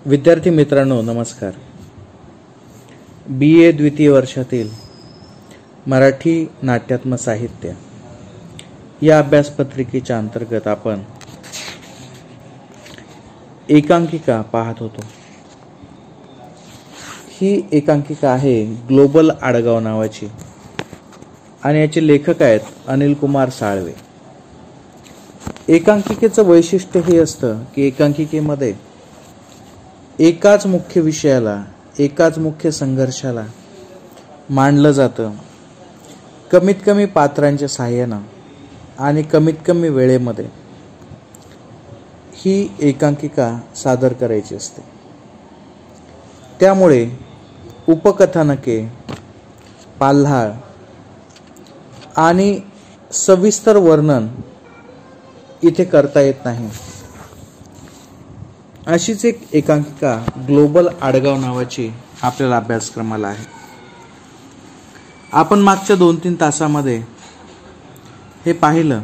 विद्यार्थी मित्रांनो नमस्कार. BA द्वितीय वर्षातील मराठी नाट्यात्मक साहित्य या अभ्यासपत्रिकेच्या अंतर्गत आपण एकांकिका पाहत होतो. ही एकांकिका आहे ग्लोबल आडगाव नावाची आणि याचे लेखक आहेत अनिल कुमार साळवे. एकांकिकेचं वैशिष्ट्य हे असतं की एकांकिकेमध्ये एकाच मुख्य विषयाला, एकाच मुख्य संघर्षाला मांडलं जातं कमीत कमी पात्रांच्या सहाय्यानं आणि कमीत कमी वेळेमध्ये ही एकांकिका सादर करायची असते. त्यामुळे उपकथानके, पाल्हाळ आणि सविस्तर वर्णन इथे करता येत नाही. अशीच एक एकांकिका ग्लोबल आडगाव नावाची आपल्याला अभ्यासक्रमाला आहे. आपण मागच्या 2-3 तासामध्ये हे पाहिलं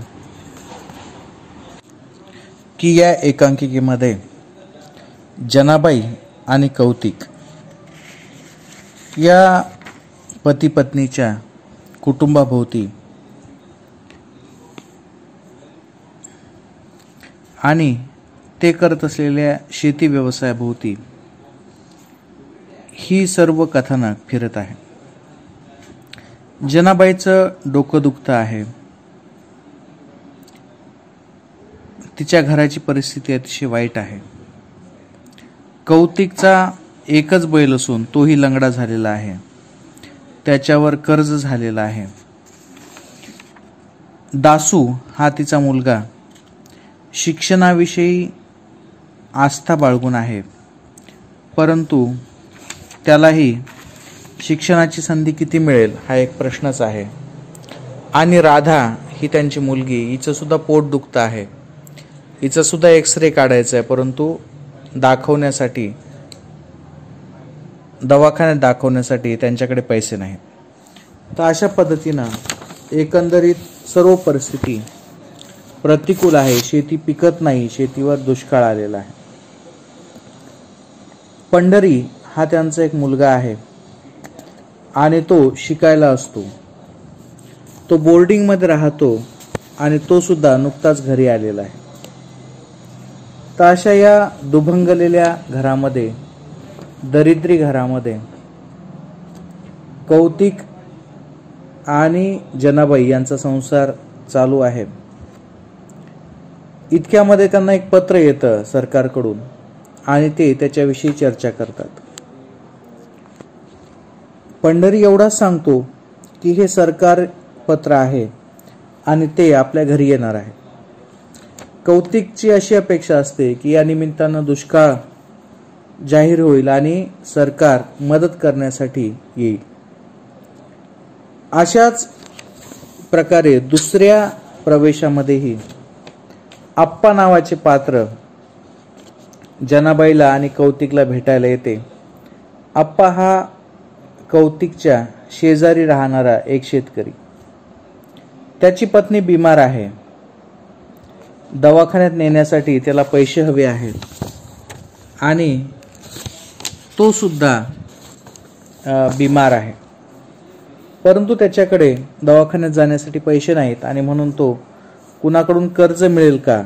की या एकांकिकेमध्ये जनाबाई आणि कौतिक या पती पत्नीच्या कुटुंबाभोवती आणि ते करत असलेल्या शेती व्यवसायाभोवती ही सर्व कथानक फिरत आहे. जनाबाईचं डोकं दुखतं आहे. तिच्या घराची परिस्थिती अतिशय वाईट आहे. कौतिकचा एकच बैल असून तोही लंगडा झालेला आहे. त्याच्यावर कर्ज झालेला आहे. दासू हा तिचा मुलगा शिक्षणाविषयी आस्था बाळगून आहे, परंतु त्यालाही शिक्षणाची संधी किती मिळेल हा एक प्रश्नच आहे. आणि राधा ही त्यांची मुलगी, हिचं सुद्धा पोट दुखतं आहे. हिचं सुद्धा एक्सरे काढायचं आहे, परंतु दवाखान्यात दाखवण्यासाठी त्यांच्याकडे पैसे नाहीत. तर अशा पद्धतीनं एकंदरीत सर्व परिस्थिती प्रतिकूल आहे. शेती पिकत नाही, शेतीवर दुष्काळ आलेला आहे. पंढरी हा त्यांचा एक मुलगा आहे आणि तो शिकायला असतो. तो बोर्डिंगमध्ये राहतो आणि तो सुद्धा नुकताच घरी आलेला आहे. तर अशा या दुभंगलेल्या घरामध्ये, दरिद्री घरामध्ये कौतिक आणि जनाबाई यांचा संसार चालू आहे. इतक्यामध्ये त्यांना एक पत्र येतं सरकारकडून आणि ते त्याच्याविषयी चर्चा करतात. पंढरी एवढाच सांगतो की हे सरकार पत्र आहे आणि ते आपल्या घरी येणार आहे. कौतिकची अशी अपेक्षा असते की या निमित्तानं दुष्काळ जाहीर होईल आणि सरकार मदत करण्यासाठी येईल. अशाच प्रकारे दुसऱ्या प्रवेशामध्येही आप्पा नावाचे पात्र जनाबाईला आणि कौतिकला भेटायला येते. आप्पा हा कौतिकच्या शेजारी राहणारा एक शेतकरी. त्याची पत्नी बिमार आहे. दवाखान्यात नेण्यासाठी त्याला पैसे हवे आहेत आणि तो सुद्धा बिमार आहे, परंतु त्याच्याकडे दवाखान्यात जाण्यासाठी पैसे नाहीत आणि म्हणून तो कुणाकडून कर्ज मिळेल का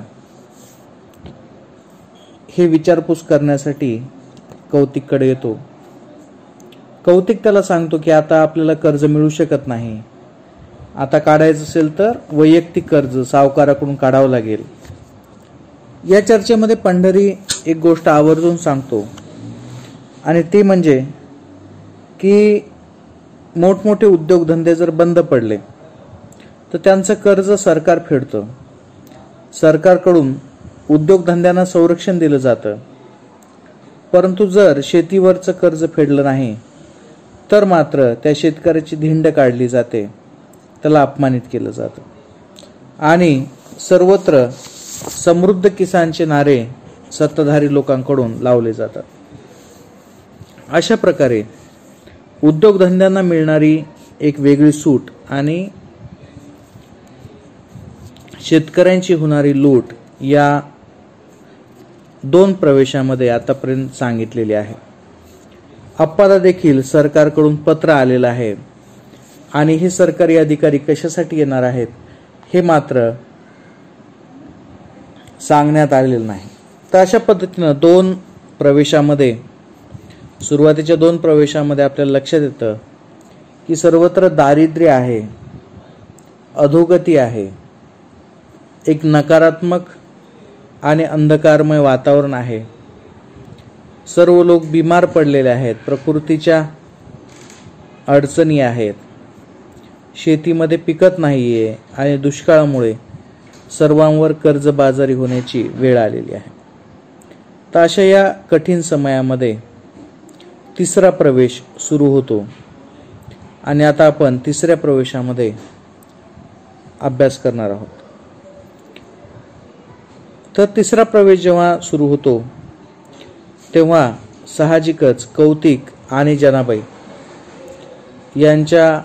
हे विचारपूस करण्यासाठी कौतिककडे येतो. कौतिक त्याला सांगतो की आता आपल्याला कर्ज मिळू शकत नाही. आता काढायचं असेल तर वैयक्तिक कर्ज सावकाराकडून काढावं लागेल. या चर्चेमध्ये पंढरी एक गोष्ट आवर्जून सांगतो आणि ते म्हणजे की मोठमोठे उद्योगधंदे जर बंद पडले तर त्यांचं कर्ज सरकार फेडतं. सरकारकडून उद्योगधंद्यांना संरक्षण दिलं जातं, परंतु जर शेतीवरचं कर्ज फेडलं नाही तर मात्र त्या शेतकऱ्याची धिंड काढली जाते, त्याला अपमानित केलं जातं आणि सर्वत्र समृद्ध किसानचे नारे सत्ताधारी लोकांकडून लावले जातात. अशा प्रकारे उद्योगधंद्यांना मिळणारी एक वेगळी सूट आणि शेतकऱ्यांची होणारी लूट या 2 प्रवेशामध्ये आतापर्यंत सांगितलेली आहे. आप्पाला देखील सरकारकडून पत्र आलेलं आहे आणि हे सरकारी अधिकारी कशासाठी येणार आहेत हे मात्र सांगण्यात आलेलं नाही. तर अशा पद्धतीनं 2 प्रवेशामध्ये, सुरुवातीच्या 2 प्रवेशामध्ये आपल्याला लक्षात येतं की सर्वत्र दारिद्र्य आहे, अधोगती आहे, एक नकारात्मक आणि अंधकारमय वातावरण आहे. सर्व लोक बिमार पडलेले आहेत, प्रकृतीच्या अडचणी आहेत, शेतीमध्ये पिकत नाहीये आणि दुष्काळामुळे सर्वांवर कर्जबाजारी होण्याची वेळ आलेली आहे. तर अशा या कठीण समयामध्ये 3रा प्रवेश सुरू होतो आणि आता आपण 3ऱ्या प्रवेशामध्ये अभ्यास करणार आहोत. तर 3रा प्रवेश जेव्हा सुरू होतो तेव्हा साहजिकच कौतिक आणि जनाबाई यांच्या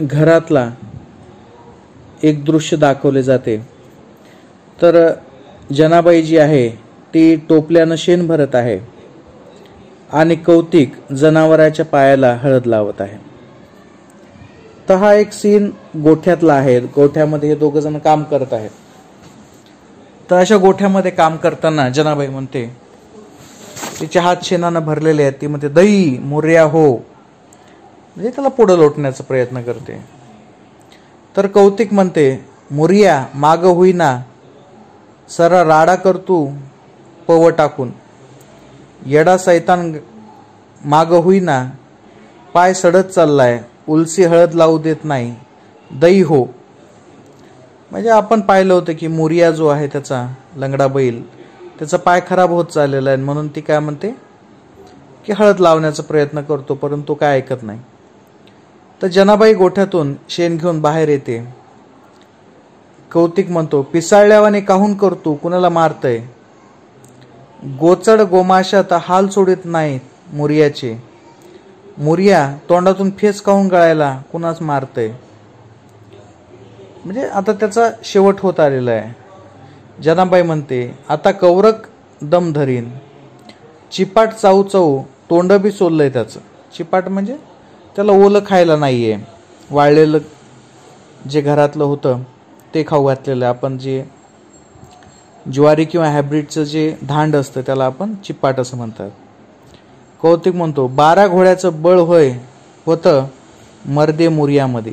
घरातला एक दृश्य दाखवले जाते. तर जनाबाई जी आहे ती टोपल्यानं शेण भरत आहे आणि कौतिक जनावराच्या पायाला हळद लावत आहे. तर हा एक सीन गोठ्यातला आहे. गोठ्यामध्ये हे 2 जण काम करत आहेत. तर अशा गोठ्यामध्ये काम करताना जनाबाई म्हणते, तिचे हात शेणानं भरलेले आहेत, ती म्हणते दही मोर्या हो, म्हणजे त्याला पुढे लोटण्याचा प्रयत्न करते. तर कौतिक म्हणते, मोर्या माग होईना, सरा राडा करतू पव टाकून, येडा सैतान माग होईना, पाय सडत चाललाय, उलसी हळद लावू देत नाही, दही हो. म्हणजे आपण पाहिलं होतं की मोरिया जो आहे त्याचा लंगडा बैल, त्याचा पाय खराब होत चाललेला आहे, म्हणून ती काय म्हणते की हळद लावण्याचा प्रयत्न करतो, परंतु काय ऐकत नाही. तर जनाबाई गोठ्यातून शेण घेऊन बाहेर येते. कौतिक म्हणतो, पिसाळल्यावाने काहून करतो, कुणाला मारतय, गोचड गोमाशात हाल सोडित नाहीत मोरियाचे, मोरिया तोंडातून फेस काहून गळायला, कुणाच मारतय. म्हणजे आता त्याचा शेवट होत आलेला आहे. जनाबाई म्हणते, आता कौरक दम धरीन, चिपाट चाऊ चाऊ तोंड बी सोललंय त्याचं. चिपाट म्हणजे त्याला ओलं खायला नाहीये, वाळलेलं जे घरातलं होतं ते खाऊ घातलेलं. आपण जे ज्वारी किंवा हायब्रिडचं जे धांड असतं त्याला आपण चिपाट असं म्हणतात. कौतिक म्हणतो, 12 घोड्याचं बळ होय होतं मर्दे मुरियामध्ये,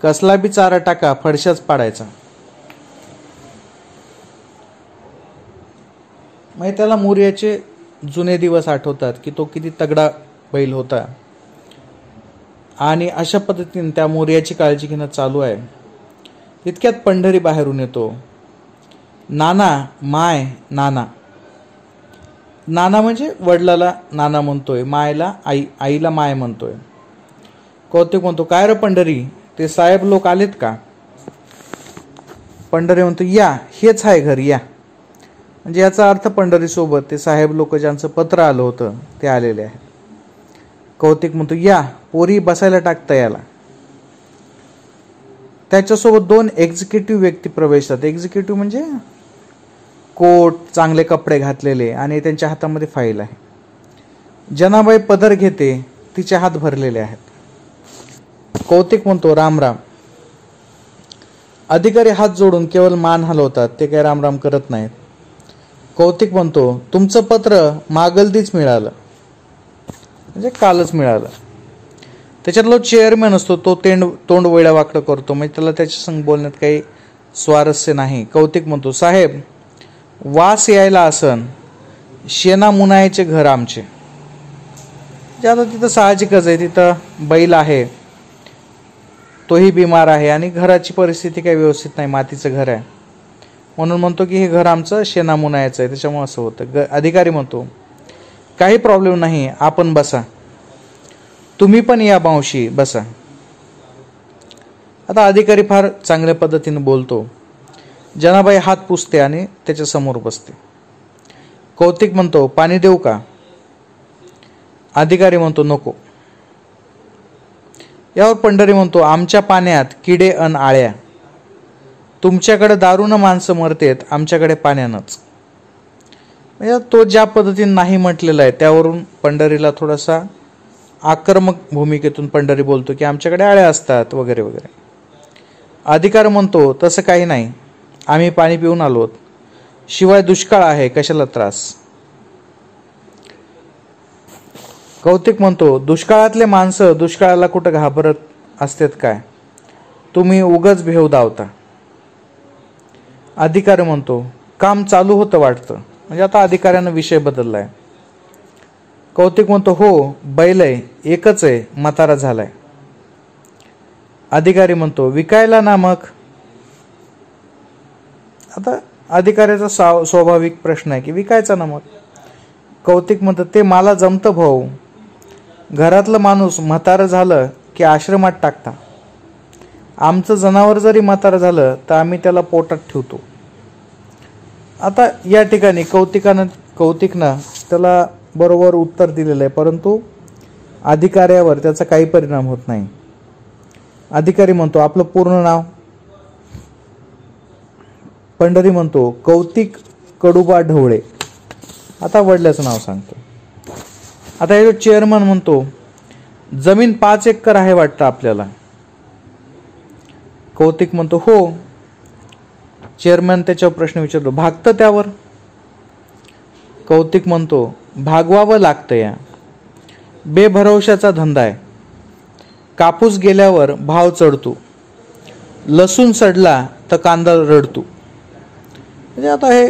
कसला बी चारा टाका फडशाच पाडायचा. मग त्याला मुरियाचे जुने दिवस आठवतात की तो किती तगडा बैल होता आणि अशा पद्धतीने त्या मोर्याची काळजी घेणं चालू आहे. इतक्यात पंढरी बाहेरून येतो. नाना माय नाना, नाना म्हणजे वडिलाला नाना म्हणतोय, मायला आई, आईला माय म्हणतोय. कौतिक म्हणतो, काय रे पंढरी, ते साहेब लोक आलेत का. पंढरी म्हणतो, या हेच आहे घर या. म्हणजे याचा अर्थ पंढरी सोबत ते साहेब लोक ज्यांचं पत्र आलं होतं ते आलेले आहेत. कौतिक म्हणतो, या पोरी बसायला टाकता याला. त्याच्यासोबत 2 एक्झिक्युटिव्ह व्यक्ती प्रवेशतात. एक्झिक्युटिव्ह म्हणजे कोट, चांगले कपडे घातलेले आणि त्यांच्या हातामध्ये फाईल आहे. जनाबाई पदर घेते, तिचे हात भरलेले आहेत. कौतिक म्हणतो, राम राम. अधिकारी हात जोडून केवळ मान हलवतात, ते काही राम राम करत नाहीत. कौतिक म्हणतो, तुमचं पत्र मागलदीच मिळालं, म्हणजे कालच मिळालं. त्याच्यातला चेअरमॅन असतो तो तोंड वेळा वाकडं करतो, म्हणजे त्याला त्याच्या संग बोलण्यात काही स्वारस्य नाही. कौतिक म्हणतो, साहेब वास यायला असन, शेणा मुनायचे घर आमचे. आता तिथं साहजिकच आहे, तिथं बैल आहे, तोही बिमार आहे आणि घराची परिस्थिती काही व्यवस्थित नाही, मातीचं घर आहे, म्हणून म्हणतो की हे घर आमचं शेणा मुनायचं आहे, त्याच्यामुळे असं होतं. अधिकारी म्हणतो, काही प्रॉब्लेम नाही, आपण बसा, तुम्ही पण या मावशी बसा. आता अधिकारी फार चांगल्या पद्धतीने बोलतो. जनाबाई हात पुसते आणि त्याच्या समोर बसते. कौतिक म्हणतो, पाणी देऊ का. अधिकारी म्हणतो, नको. यावर पंढरी म्हणतो, आमच्या पाण्यात किडे अन आळ्या, तुमच्याकडे दारूनं माणसं मरतेत, आमच्याकडे पाण्यानंच. म्हणजे तो ज्या पद्धतीने नाही म्हटलेला आहे त्यावरून पंढरीला थोडासा आक्रमक भूमिकेतून पंढरी बोलतो की आमच्याकडे आळ्या असतात वगैरे वगैरे. अधिकारी म्हणतो तसं काही नाही, आम्ही पाणी पिऊन आलोत, शिवाय दुष्काळ आहे, कशाला त्रास. कौतिक म्हणतो दुष्काळातले माणसं दुष्काळाला कुठं घाबरत असतात काय, तुम्ही उगाच भेव दावता. अधिकारी म्हणतो काम चालू होतं वाटतं. म्हणजे आता अधिकाऱ्यानं विषय बदललाय. कौतिक म्हणतो हो बैल आहे, एकच आहे, म्हातारा झालाय. अधिकारी म्हणतो विकायला ना मग. आता अधिकाऱ्याचा स्वाभाविक प्रश्न आहे की विकायचा ना मग. कौतिक म्हणतो ते मला जमतं भाऊ, घरातलं माणूस म्हातारं झालं की आश्रमात टाकता, आमचं जनावर जरी म्हातारं झालं तर आम्ही त्याला पोटात ठेवतो. आता या ठिकाणी कौतिकनं त्याला बरोबर उत्तर दिलेलं आहे, परंतु अधिकाऱ्यावर त्याचा काही परिणाम होत नाही. अधिकारी म्हणतो आपलं पूर्ण नाव. पंढरी म्हणतो कौतिक कडुबा ढवळे. आता वडिलाचं नाव सांगतो. आता हे चेअरमन म्हणतो जमीन 5 एकर आहे वाटतं आपल्याला. कौतिक म्हणतो हो. चेअरमन त्याच्यावर प्रश्न विचारतो भागतं त्यावर. कौतिक म्हणतो भागवावं लागतं, या बेभरवशाचा धंदा आहे. कापूस गेल्यावर भाव चढतो, लसूण सडला तर कांदा रडतो. म्हणजे आता हे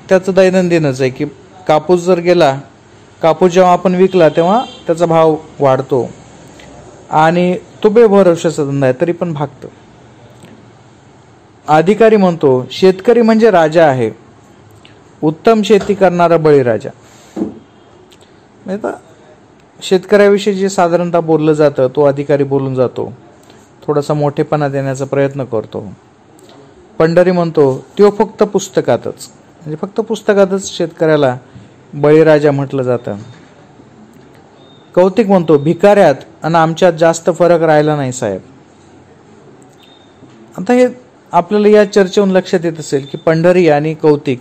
त्याचं दैनंदिनच आहे की कापूस जर गेला, कापूस जेव्हा आपण विकला तेव्हा त्याचा भाव वाढतो आणि तो बेभरवशाचा धंदा आहे, तरी पण भागतं. अधिकारी म्हणतो शेतकरी म्हणजे राजा आहे, उत्तम शेती करणारा बळीराजा. शेतकऱ्याविषयी जे साधारणतः बोललं जातं तो अधिकारी बोलून जातो, थोडासा मोठेपणा देण्याचा प्रयत्न करतो. पंढरी म्हणतो तो फक्त पुस्तकातच, म्हणजे फक्त पुस्तकातच शेतकऱ्याला बळीराजा म्हटलं जातं. कौतिक म्हणतो भिकाऱ्यात आणि आमच्यात जास्त फरक राहिला नाही साहेब. आता हे आपल्याला या चर्चेवरून लक्षात येत असेल की पंढरी आणि कौतिक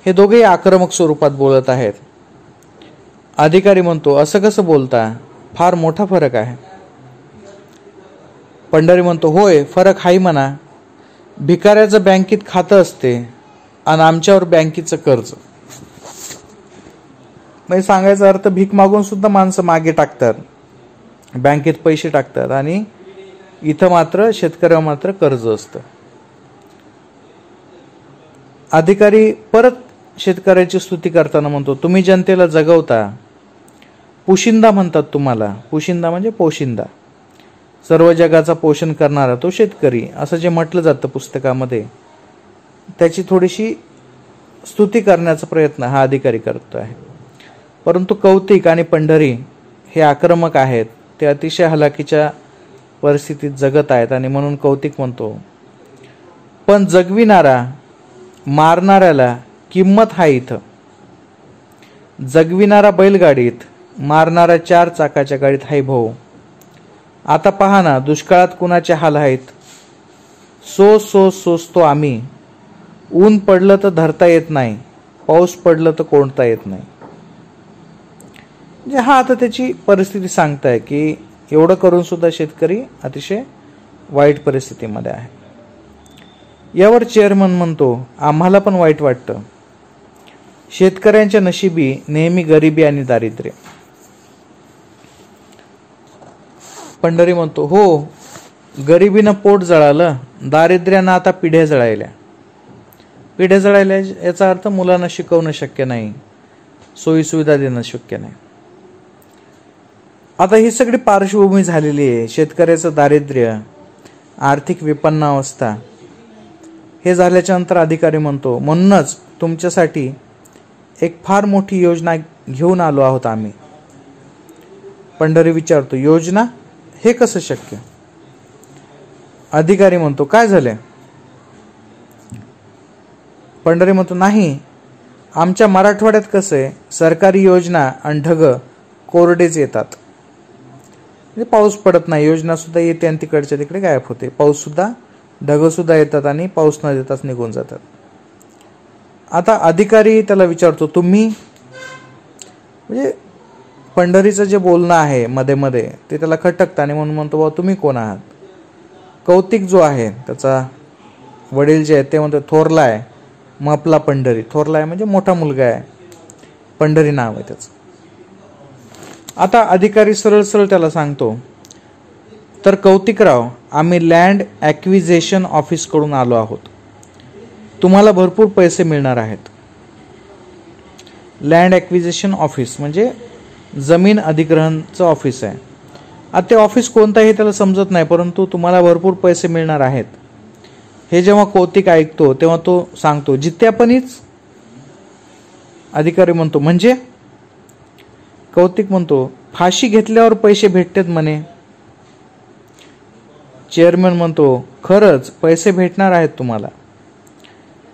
हे दोघेही आक्रमक स्वरूपात बोलत आहेत. अधिकारी म्हणतो असं कसं बोलता, फार मोठा फरक आहे. पंढरी म्हणतो होय फरक हाय म्हणा, भिकाऱ्याचं बँकेत खातं असते आणि आमच्यावर बँकेचं कर्ज. म्हणजे सांगायचा अर्थ भीक मागून सुद्धा माणसं मागे टाकतात, बँकेत पैसे टाकतात, आणि इथं मात्र शेतकऱ्यावर मात्र कर्ज असतं. अधिकारी परत शेतकऱ्याची स्तुती करताना म्हणतो तुम्ही जनतेला जगवता, पोशिंदा म्हणतात तुम्हाला. पोशिंदा म्हणजे पोशिंदा, सर्व जगाचा पोषण करणारा तो शेतकरी, असं जे म्हटलं जातं पुस्तकामध्ये, त्याची थोडीशी स्तुती करण्याचा प्रयत्न हा अधिकारी करतो आहे. परंतु कौतिक आणि पंढरी हे आक्रमक आहेत, ते अतिशय हलाखीच्या परिस्थितीत जगत आहेत, आणि म्हणून कौतिक म्हणतो पण जगविणारा मारणाऱ्याला किंमत आहे इथं. जगविणारा बैलगाडीत, मारणारा 4 चाकाच्या गाडीत हाय भाऊ. आता पहा ना दुष्काळात कुणाचे हाल आहेत. सोसतो आम्ही, ऊन पडलं तर धरता येत नाही, पाऊस पडलं तर कोणता येत नाही. म्हणजे हा आता त्याची परिस्थिती सांगताय की एवढं करून सुद्धा शेतकरी अतिशय वाईट परिस्थितीमध्ये आहे. यावर चेअरमन म्हणतो आम्हाला पण वाईट वाटतं, शेतकऱ्यांच्या नशिबी नेहमी गरिबी आणि दारिद्र्य. पंढरी म्हणतो हो, गरिबीनं पोट जळालं, दारिद्र्यानं आता पिढ्या जळायल्या. पिढ्या जळायल्या याचा अर्थ मुलांना शिकवणं शक्य नाही, सोयीसुविधा देणं शक्य नाही. आता ही सगळी पार्श्वभूमी झालेली आहे. शेतकऱ्याचं दारिद्र्य, आर्थिक विपन्नावस्था हे झाल्याच्या नंतर अधिकारी म्हणतो म्हणूनच तुमच्यासाठी एक फार मोठी योजना घेऊन आलो आहोत आम्ही. पंढरी विचारतो योजना, हे कसं शक्य? अधिकारी म्हणतो काय झाले? पंढरी म्हणतो नाही, आमच्या मराठवाड्यात कसं आहे, सरकारी योजना आणि ढग कोरडेच येतात. म्हणजे पाऊस पडत नाही, योजना सुद्धा येते आणि तिकडच्या तिकडे गायब होते, पाऊस सुद्धा ढगसुद्धा येतात आणि पाऊस न देताच निघून जातात. आता अधिकारी त्याला विचारतो तुम्ही, म्हणजे पंढरीचं जे बोलणं आहे मध्ये मध्ये ते त्याला खटकतं आणि म्हणून म्हणतो बाबा तुम्ही कोण आहात. कौतिक जो आहे त्याचा वडील जे आहेत ते म्हणतो थोरला आहे, मपला पंढरी. थोरला आहे म्हणजे मोठा मुलगा आहे, पंढरी नाव आहे त्याचं. आता अधिकारी सरळ सरळ त्याला सांगतो, तर कौतिकराव आम्ही लँड ॲक्विजिशन ऑफिसकडून आलो आहोत, तुम्हाला भरपूर पैसे मिळणार आहेत. लँड ॲक्विजिशन ऑफिस म्हणजे जमीन अधिग्रहणचं ऑफिस आहे. आता ते ऑफिस कोणतं आहे त्याला समजत नाही, परंतु तुम्हाला भरपूर पैसे मिळणार आहेत हे जेव्हा कौतिक ऐकतो तेव्हा तो सांगतो जित्यापणीच. अधिकारी म्हणतो म्हणजे? कौतिक म्हणतो फाशी घेतल्यावर पैसे भेटतात म्हणे. चेअरमन म्हणतो खरंच पैसे भेटणार आहेत तुम्हाला.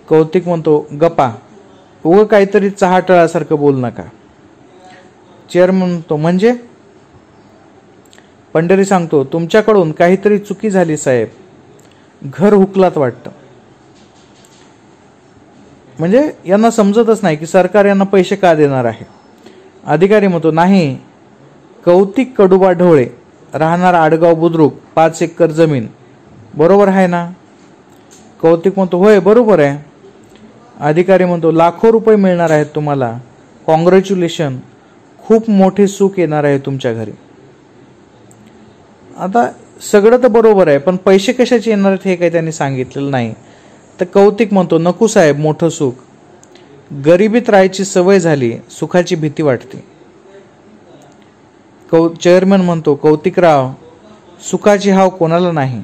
कौतिक म्हणतो गप्पा, उगं काहीतरी चहाटळासारखं बोल नका. चेअरमन म्हणतो म्हणजे? पंढरी सांगतो तुमच्याकडून काहीतरी चुकी झाली साहेब, घर हुकलात वाटतं. म्हणजे यांना समजतच नाही की सरकार यांना पैसे का देणार आहे. अधिकारी म्हणतो नाही, कौतिक कडुबा ढोळे, राहणार आडगाव बुद्रुक, 5 एकर जमीन, बरोबर आहे ना? कौतिक म्हणतो होय बरोबर आहे. अधिकारी म्हणतो लाखो रुपये मिळणार आहेत तुम्हाला, कॉंग्रॅच्युलेशन, खूप मोठे सुख येणार आहे तुमच्या घरी. आता सगळं तर बरोबर आहे, पण पैसे कशाचे येणार आहेत हे काही त्यांनी सांगितलेलं नाही. तर कौतिक म्हणतो नको साहेब मोठं सुख, गरिबीत राहायची सवय झाली, सुखाची भीती वाटते. चेअरमन म्हणतो कौतिकराव सुखाची हाव कोणाला नाही.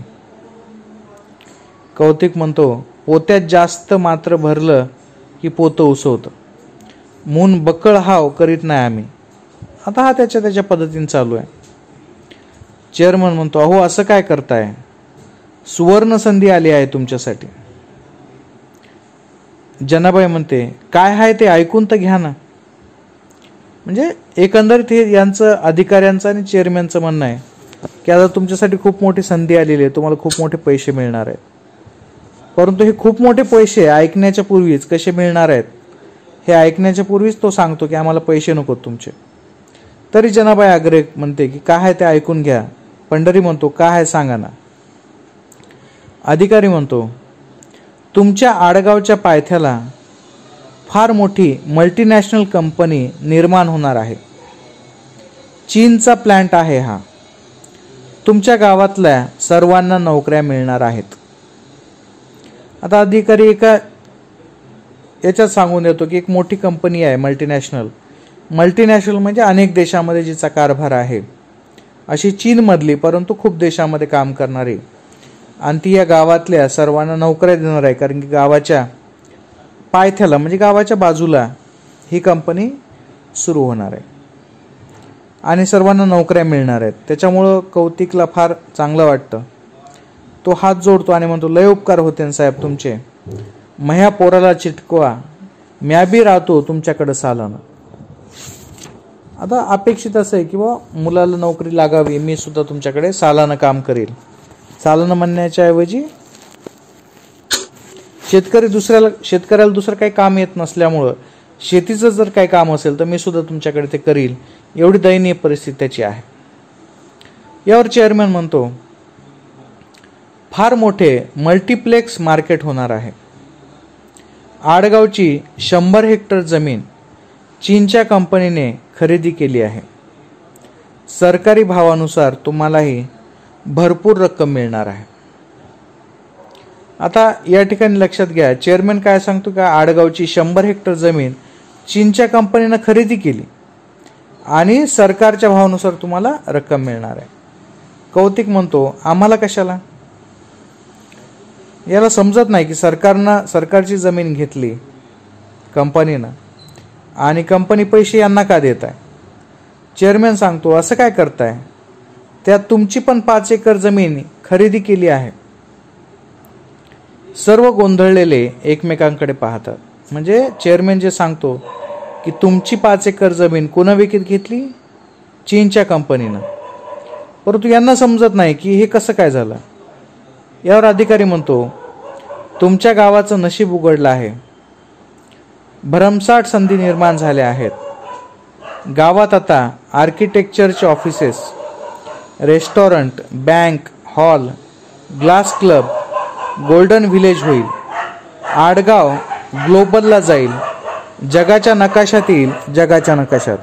कौतिक म्हणतो पोत्यात जास्त मात्र भरलं की पोतं उसवतं, मून बकळ हाव करीत नाही आम्ही. आता हा त्याच्या पद्धतीने चालू आहे. चेअरमन म्हणतो अहो असं काय करताय, सुवर्ण संधी आली आहे तुमच्यासाठी. जनाबाई म्हणते काय आहे ते ऐकून तर घ्या ना. म्हणजे एकंदरीत हे यांचं अधिकाऱ्यांचं आणि चेअरमॅनचं म्हणणं आहे की आता तुमच्यासाठी खूप मोठी संधी आलेली आहे, तुम्हाला खूप मोठे पैसे मिळणार आहेत. परंतु हे खूप मोठे पैसे ऐकण्याच्या पूर्वीच कसे मिळणार आहेत हे ऐकण्याच्या पूर्वीच तो सांगतो की आम्हाला पैसे नकोत तुमचे. तरी जनाबाई आग्रे म्हणते की काय आहे ते ऐकून घ्या. पंढरी म्हणतो काय आहे सांगा ना. अधिकारी म्हणतो तुमच्या आडगावच्या पायथ्याला फार मोठी मल्टीनॅशनल कंपनी निर्माण होणार आहे. चीनचा प्लॅन्ट आहे हा. तुमच्या गावातल्या सर्वांना नोकऱ्या मिळणार आहेत. आता अधिकारी एका याच्यात सांगून देतो की एक मोठी कंपनी आहे मल्टीनॅशनल. मल्टीनॅशनल म्हणजे अनेक देशामध्ये जिचा कारभार आहे, अशी चीनमधली परंतु खूप देशामध्ये काम करणारी, आणि ती या गावातल्या सर्वांना नोकऱ्या देणार आहे. कारण की गावाच्या पायथ्याला म्हणजे गावाच्या बाजूला ही कंपनी सुरू होणार आहे आणि सर्वांना नोकऱ्या मिळणार आहेत. त्याच्यामुळं कौतिकला फार चांगलं वाटतं. तो हात जोडतो आणि म्हणतो लय उपकार होते साहेब तुमचे, मह्या पोराला चिटकवा, म्या बी राहतो तुमच्याकडे सालानं. आता अपेक्षित असं आहे की बा मुलाला नोकरी लागावी, मी सुद्धा तुमच्याकडे सालानं काम करेल. सालानं म्हणण्याच्या ऐवजी शेतकऱ्याला दुसरं काही काम येत नसल्यामुळं शेतीचं जर काही काम असेल तर मी सुद्धा तुमच्याकडे ते करील, एवढी दयनीय परिस्थिती त्याची आहे. यावर चेअरमॅन म्हणतो फार मोठे मल्टीप्लेक्स मार्केट होणार आहे. आडगावची 100 हेक्टर जमीन चीनच्या कंपनीने खरेदी केली आहे. सरकारी भावानुसार तुम्हालाही भरपूर रक्कम मिळणार आहे. आता या ठिकाणी लक्षात घ्या, चेअरमॅन काय सांगतो का आडगावची 100 हेक्टर जमीन चीनच्या कंपनीने खरेदी केली आणि सरकारच्या भावानुसार तुम्हाला रक्कम मिळणार आहे. कौतिक म्हणतो आम्हाला कशाला. याला समजत नाही की सरकारची जमीन घेतली कंपनीनं आणि कंपनी पैसे यांना का देत आहे. चेअरमॅन सांगतो असं काय करताय, त्यात तुमची पण 5 एकर जमीन खरेदी केली आहे. सर्व गोंधळलेले एकमेकांकडे पाहतात. म्हणजे चेअरमॅन जे सांगतो की तुमची 5 एकर जमीन कोणा विकत घेतली, चीनच्या कंपनीनं. परंतु यांना समजत नाही की हे कसं काय झालं. यावर अधिकारी म्हणतो, तुमच्या गावाचं नशीब उघडलं आहे, भरमसाठ संधी निर्माण झाल्या आहेत. गावात आता आर्किटेक्चरचे offices, restaurant, bank, hall, glass club, golden village होईल. आडगाव ग्लोबलला जाईल, जगाच्या नकाशात येईल, जगाच्या नकाशात.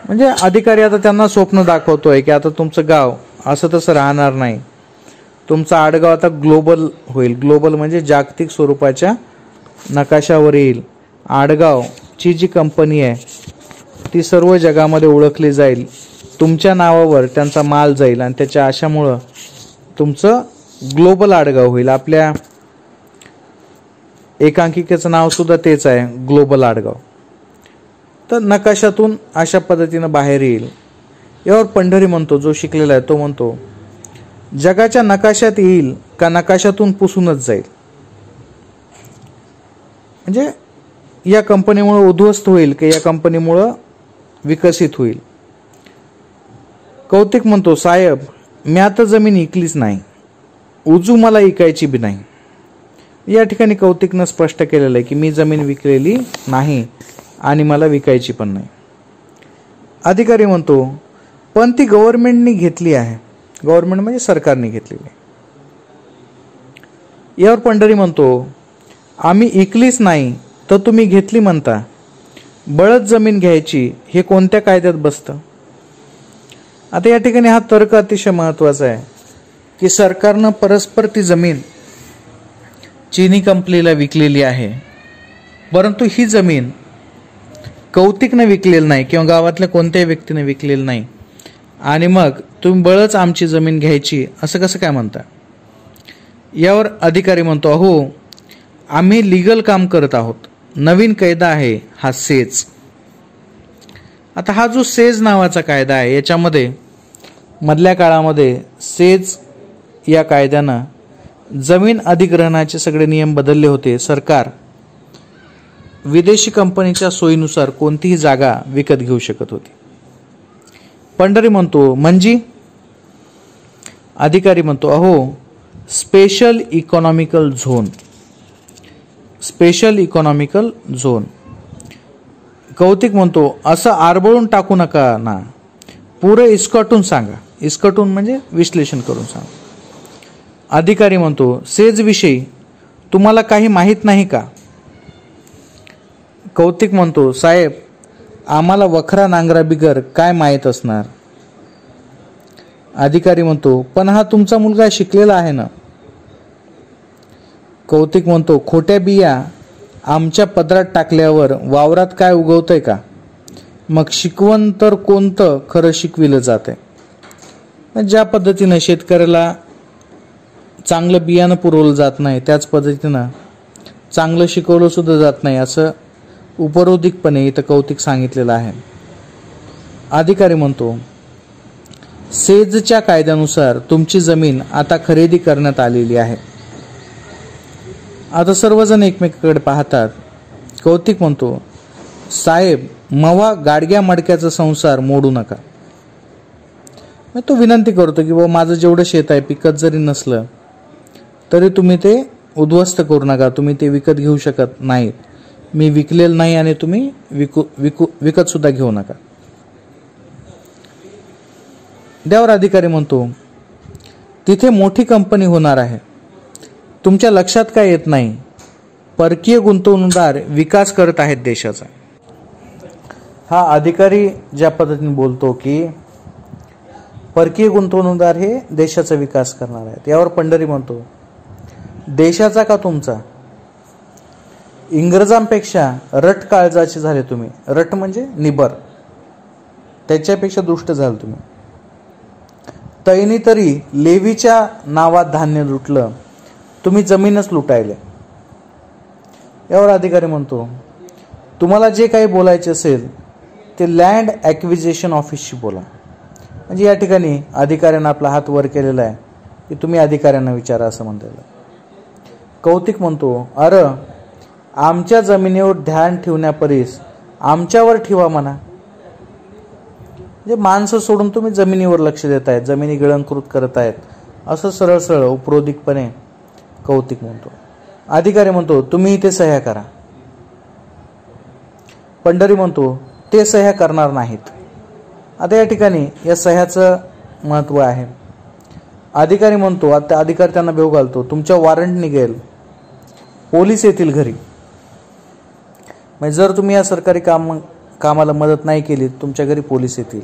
म्हणजे अधिकारी आता त्यांना स्वप्न दाखवतोय की आता तुमचं गाव असं तसं राहणार नाही, तुमचं आडगाव आता ग्लोबल होईल. ग्लोबल म्हणजे जागतिक स्वरूपाच्या नकाशावर येईल. आडगावची जी कंपनी आहे ती सर्व जगामध्ये ओळखली जाईल, तुमच्या नावावर त्यांचा माल जाईल आणि त्याच्या आशामुळं तुमचं ग्लोबल आडगाव होईल. आपल्या एकांकिकेचं नाव सुद्धा तेच आहे, ग्लोबल आडगाव. तर नकाशातून अशा पद्धतीनं बाहेर येईल. यावर पंढरी म्हणतो, जो शिकलेला आहे तो म्हणतो, जगाच्या नकाशात येईल का नकाशातून पुसूनच जाईल. म्हणजे या कंपनीमुळे उद्ध्वस्त होईल की या कंपनीमुळे विकसित होईल. कौतिक म्हणतो, साहेब मी आता जमीन इकलीच नाही, उजू मला इकायची बी नाही. या ठिकाणी कौतिकनं स्पष्ट केलेलं आहे की मी जमीन विकलेली नाही आणि मला विकायची पण नाही. अधिकारी म्हणतो, पण ती गव्हर्नमेंटने घेतली आहे. गव्हर्नमेंट म्हणजे सरकारने घेतलेली आहे. यावर पंढरी म्हणतो, आम्ही इकलीच नाही तर तुम्ही घेतली म्हणता, बळद जमीन घ्यायची हे कोणत्या कायद्यात बसतं. आता या ठिकाणी हा तर्क अतिशय महत्वाचा आहे की सरकारनं परस्पर ती जमीन चीनी कंपनीला विकलेली आहे, परंतु ही जमीन कौतिकने विकलेली नाही किंवा गावातल्या कोणत्याही व्यक्तीने विकलेली नाही, आणि मग तुम्ही बळच आमची जमीन घ्यायची असं कसं काय म्हणता. यावर अधिकारी म्हणतो, अहो आम्ही लीगल काम करत आहोत, नवीन कायदा आहे हा सेज. आता हा जो सेज नावाचा कायदा आहे याच्यामध्ये मधल्या काळामध्ये सेज या कायद्यानं जमीन अधिग्रहणाचे सगळे नियम बदलले होते. सरकार विदेशी कंपनीच्या सोयीनुसार कोणतीही जागा विकत घेऊ शकत होती. पंढरी म्हणतो, म्हणजे अधिकारी म्हणतो, अहो special economical zone, special economical zone. Kautik म्हणतो, असं आरबळून टाकू नका ना, पुरे इसकटून सांगा. इसकटून म्हणजे विश्लेषण करून सांगा. अधिकारी म्हणतो, सेज विषयी तुम्हाला काही माहीत नाही का. कौतिक म्हणतो, साहेब आम्हाला वखरा नांगरा बिगर काय माहीत असणार. अधिकारी म्हणतो, पण हा तुमचा मुलगा शिकलेला आहे ना. कौतिक म्हणतो, खोट्या बिया आमच्या पदरात टाकल्यावर वावरात काय उगवतंय का. मग शिकवण तर कोणतं खरं शिकविलं जातंय. ज्या पद्धतीनं शेतकऱ्याला चांगलं बियाणं पुरवलं जात नाही त्याच पद्धतीनं चांगलं शिकवलं सुद्धा जात नाही असं उपरोधिकपणे इथं कौतिक सांगितलेलं आहे. अधिकारी म्हणतो, सेजच्या कायद्यानुसार तुमची जमीन आता खरेदी करण्यात आलेली आहे. आता सर्वजण एकमेकांकडे पाहतात. कौतिक म्हणतो, साहेब मवा गाडग्या मडक्याचा संसार मोडू नका. मग तो विनंती करतो की माझं जेवढं शेत आहे पिकत जरी नसलं तरी तुम्ही ते उद्ध्वस्त करू नका, तुम्ही ते विकत घेऊ शकत नाहीत. मी विकलेलं नाही आणि तुम्ही विकत सुद्धा घेऊ नका. त्यावर अधिकारी म्हणतो, तिथे मोठी कंपनी होणार आहे, तुमच्या लक्षात काय येत नाही, परकीय गुंतवणूकदार विकास करत आहेत देशाचा. हा अधिकारी ज्या पद्धतीने बोलतो की परकीय गुंतवणूकदार हे देशाचा विकास करणार आहेत. यावर पंढरी म्हणतो, देशाचा का तुमचा. इंग्रजांपेक्षा रट काळजाचे झाले तुम्ही. रट म्हणजे निबर, त्याच्यापेक्षा दुष्ट झाले तुम्ही. तैनी तरी लेवीच्या नावात धान्य लुटलं, तुम्ही जमीनच लुटायले. यावर अधिकारी म्हणतो, तुम्हाला जे काही बोलायचे असेल ते लँड ॲक्विजिशन ऑफिसशी बोला. म्हणजे या ठिकाणी अधिकाऱ्यांना आपला हात वर केलेला आहे की तुम्ही अधिकाऱ्यांना विचारा असं म्हणलेलं. कौतिक म्हणतो, अरे आमच्या जमिनीवर ध्यान ठेवण्यापरीस आमच्यावर ठेवा म्हणा. म्हणजे माणसं सोडून तुम्ही जमिनीवर लक्ष देत आहेत, जमिनी गिळंकृत करत आहेत, असं सरळ सरळ उपरोधिकपणे कौतिक म्हणतो. अधिकारी म्हणतो तुम्ही इथे सह्या करा. पंढरी म्हणतो ते सह्या करणार नाहीत. आता या ठिकाणी या सह्याचं महत्व आहे. अधिकारी म्हणतो, आता अधिकारी त्यांना बेव घालतो, तुमच्या वॉरंट निघेल, पोलीस येतील घरी. म्हणजे जर तुम्ही या सरकारी कामाला मदत नाही केली तुमच्या घरी पोलीस येतील.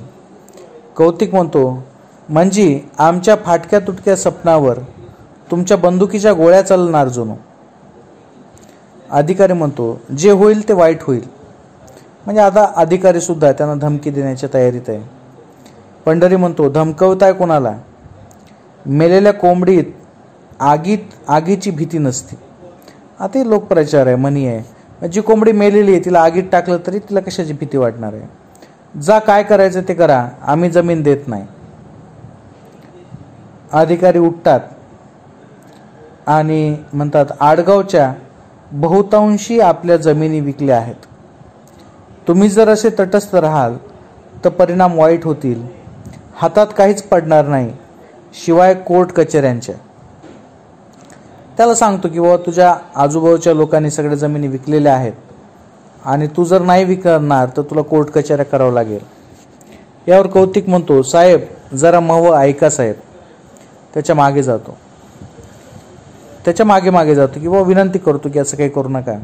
कौतिक म्हणतो म्हणजे आमच्या फाटक्या तुटक्या स्वप्नावर तुमच्या बंदुकीच्या गोळ्या चालणार जणू. अधिकारी म्हणतो जे होईल ते वाईट होईल. म्हणजे आता अधिकारी सुद्धा त्यांना धमकी देण्याच्या तयारीत आहे. पंढरी म्हणतो धमकवताय कोणाला? मेलेल्या कोंबडीत आगीची भीती नसते. आता हे लोकप्रचार आहे, म्हणी आहे. जी कोंबडी मेलेली आहे तिला आगीत टाकलं तरी तिला कशाची भीती वाटणार आहे? जा काय करायचं ते करा, आम्ही जमीन देत नाही. अधिकारी उठतात आणि म्हणतात आडगावच्या बहुतांशी आपल्या जमिनी विकल्या आहेत. तुम्ही जर असे तटस्थ राहाल तर परिणाम वाईट होतील. हातात काहीच पडणार नाही शिवाय कोर्ट कचेऱ्यांच्या. त्याला सांगतो की बाबा तुझ्या आजूबाजूच्या लोकांनी सगळ्या जमिनी विकलेल्या आहेत आणि तू जर नाही विकणार तर तुला कोर्ट कचेऱ्या करावं लागेल. यावर कौतिक म्हणतो साहेब जरा मव ऐका साहेब. त्याच्या मागे जातो की बाबा विनंती करतो की असं काही करू नका.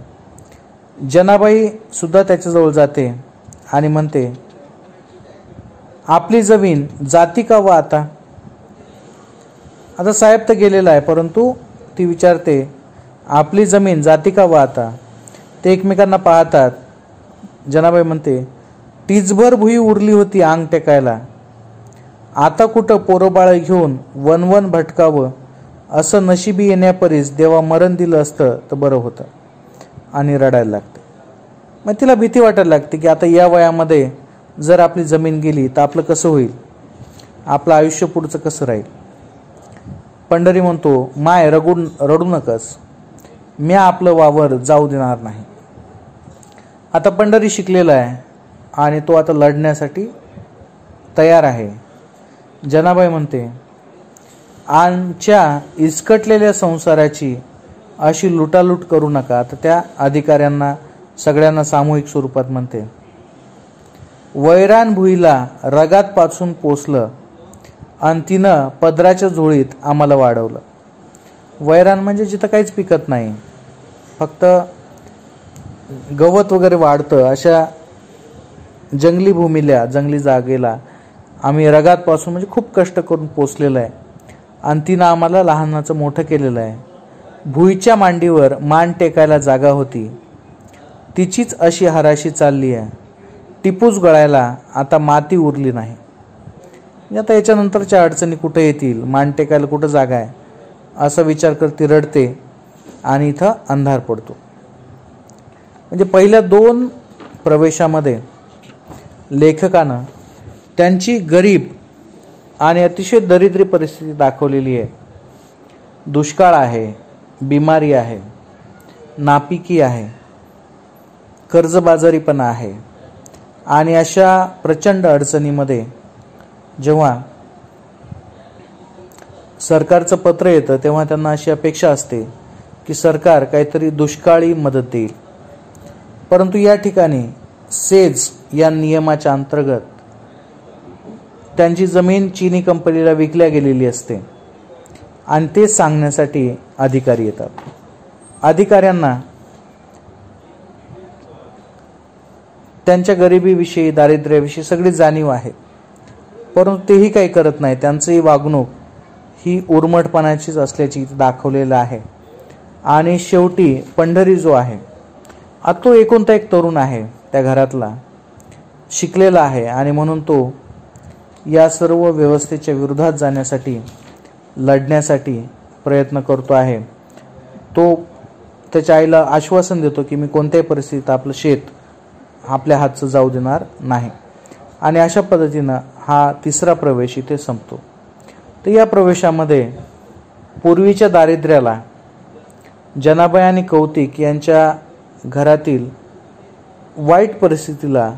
जनाबाई सुद्धा त्याच्याजवळ जाते आणि म्हणते आपली जमीन जाती का व आता? आता साहेब तर गेलेला आहे परंतु ती विचारते आपली जमीन जाती का व आता? ते एकमेकांना पाहतात. जनाबाई म्हणते टीचभर भुई उरली होती अंग टेकायला, आता कुठं पोरोबाळ घेऊन वनवन भटकावं, असं नशिबी येण्यापरीस देवा मरण दिलं असतं तर बरं होतं. आणि रडायला लागते. मग तिला भीती वाटायला लागते की आता या वयामध्ये जर आपली जमीन गेली तर आपलं कसं होईल, आपलं आयुष्य पुढचं कसं राहील. पंढरी म्हणतो माय रडू नकस, मी आपलं वावर जाऊ देणार नाही. आता पंढरी शिकलेला आहे आणि तो आता लढण्यासाठी तयार आहे. जनाबाई म्हणते आमच्या इस्कटलेल्या संसाराची अशी लुटालूट करू नका. तर त्या अधिकाऱ्यांना सगळ्यांना सामूहिक स्वरूपात म्हणते वैरान भुईला रगात पाचून पोचलं आणि तिनं पदराच्या झोळीत आम्हाला वाढवलं. वैरान म्हणजे जिथं काहीच पिकत नाही, फक्त गवत वगैरे वाढतं अशा जंगली भूमीला जंगली जागेला आम्ही रगात पासून म्हणजे खूप कष्ट करून पोचलेलं आहे आणि तिनं आम्हाला लहानाचं मोठं केलेलं आहे. भुईच्या मांडीवर मान टेकायला जागा होती, तिचीच अशी हराशी चालली आहे. टिपूस गळायला आता माती उरली नाही. आता याच्यानंतरच्या अडचणी कुठे येतील, मान टेकायला कुठं जागा आहे असा विचार करती रडते आणि इथं अंधार पडतो. म्हणजे पहिल्या 2 प्रवेशामध्ये लेखकानं त्यांची गरीब आणि अतिशय दरिद्री परिस्थिती दाखवलेली आहे. दुष्काळ आहे, बिमारी आहे, नापिकी आहे, कर्जबाजारीपणा आहे आणि अशा प्रचंड अडचणीमध्ये जेव्हा सरकारचं पत्र येतं तेव्हा त्यांना अशी अपेक्षा असते की सरकार काहीतरी दुष्काळी मदत देईल. परंतु या ठिकाणी सेज या नियमाच्या अंतर्गत त्यांची जमीन चीनी कंपनीला विकल्या गेलेली असते आणि ते सांगण्यासाठी अधिकारी येतात. अधिकाऱ्यांना त्यांच्या गरिबीविषयी दारिद्र्याविषयी सगळी जाणीव आहे, परंतु तेही काही करत नाही. त्यांचंही वागणूक ही उर्मटपणाचीच असल्याची दाखवलेलं आहे. आणि शेवटी पंढरी जो आहे तो एकोणता एक तरुण आहे त्या घरातला, शिकलेला आहे आणि म्हणून तो या सर्व व्यवस्थेच्या विरोधात जाण्यासाठी लढण्यासाठी प्रयत्न करतो आहे. तो त्याच्या आईला आश्वासन देतो की मी कोणत्याही परिस्थितीत आपलं शेत आपल्या हातचं जाऊ देणार नाही. आणि अशा पद्धतीनं हा 3रा प्रवेश इथे संपतो. तर या प्रवेशामध्ये पूर्वीच्या दारिद्र्याला जनाबाई आणि कौतिक यांच्या घरातील वाईट परिस्थितीला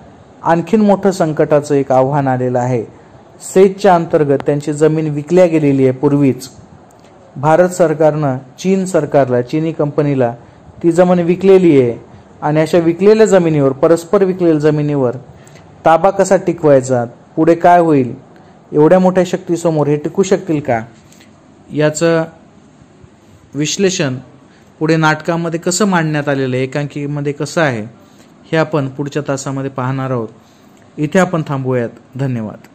आणखीन मोठं संकटाचं एक आव्हान आलेलं आहे. सेजच्या अंतर्गत त्यांची जमीन विकल्या गेलेली आहे पूर्वीच भारत सरकारनं चीन सरकारला, चीनी कंपनीला ती जमीन विकलेली आहे आणि अशा विकलेल्या जमिनीवर, परस्पर विकलेल्या जमिनीवर ताबा कसा टिकवायचा, पुढे काय होईल, एवढ्या मोठ्या शक्तीसमोर हे टिकू शकतील का, याचं विश्लेषण पुढे नाटकामध्ये कसं मांडण्यात आलेलं आहे, एकांकिकेमध्ये कसं आहे, हे आपण पुढच्या तासामध्ये पाहणार आहोत. इथे आपण थांबूयात. धन्यवाद.